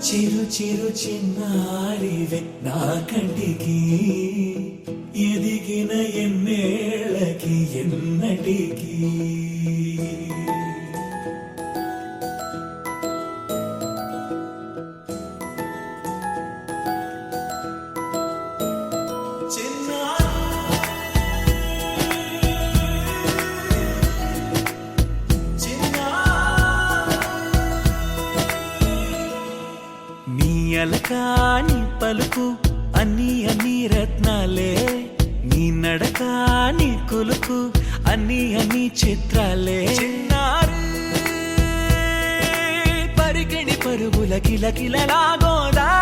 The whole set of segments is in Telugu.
చిరు చిరు చిన్నారివే నా కంటికి ఎదిగిన ఎన్నేళ్ళకి ఎన్నటికి అలకాని పలుకు అన్ని అన్ని రత్నాలే నీ నడక నీ కులుకు అన్ని అన్ని చిత్రాలే చిన్నారు పరికిణి పరుగుల కిలకిలలాగోదారి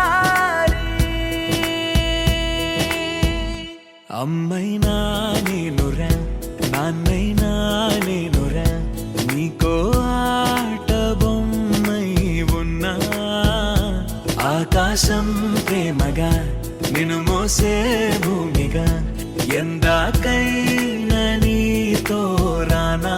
అమ్మైనా నేనురా నాన్నైనా నేనురా నీకో ఆట బొమ్మై ఉన్నా ఆకాశం ప్రేమగా నిన్ను మోసే భూమిగా ఎందాకైనా నీతో రానా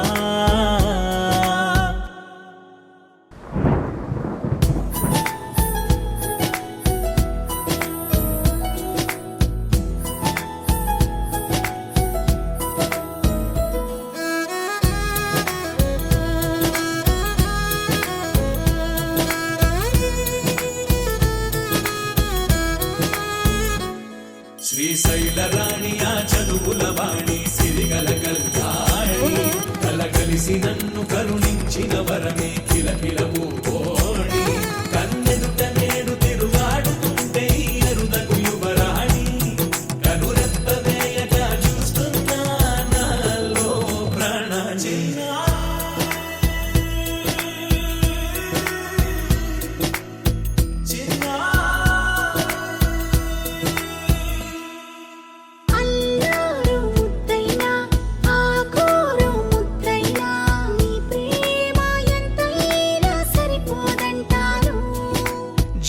శ్రీశైల రాణి ఆ చదువుల వాణి సిరిగల కల్యాణి కలగలిసి నన్ను కరుణించిన వరమే కిలకిలవు కోణి కన్నెదుట నేడు తిరుగాడుతుంటే అరుదకు యువరాణి కనురెప్ప వేయగా చూస్తున్నా నాలో ప్రాణ చిన్నా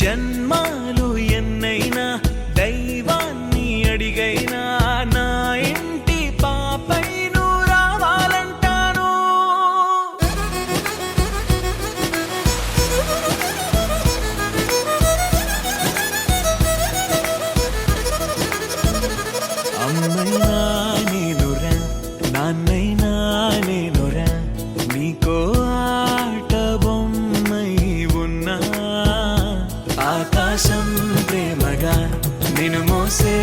జన్మాలు ఎన్నైనా దైవాన్ని అడిగైనా నా ఇంటి పాపై నువ్వు రావాలంటాను అమ్మైనా నేనురా నాన్నైనా నేనురా నీకో ఆట బొమ్మై ఉన్నా ఆకాశం ప్రేమగా నిన్ను మోసే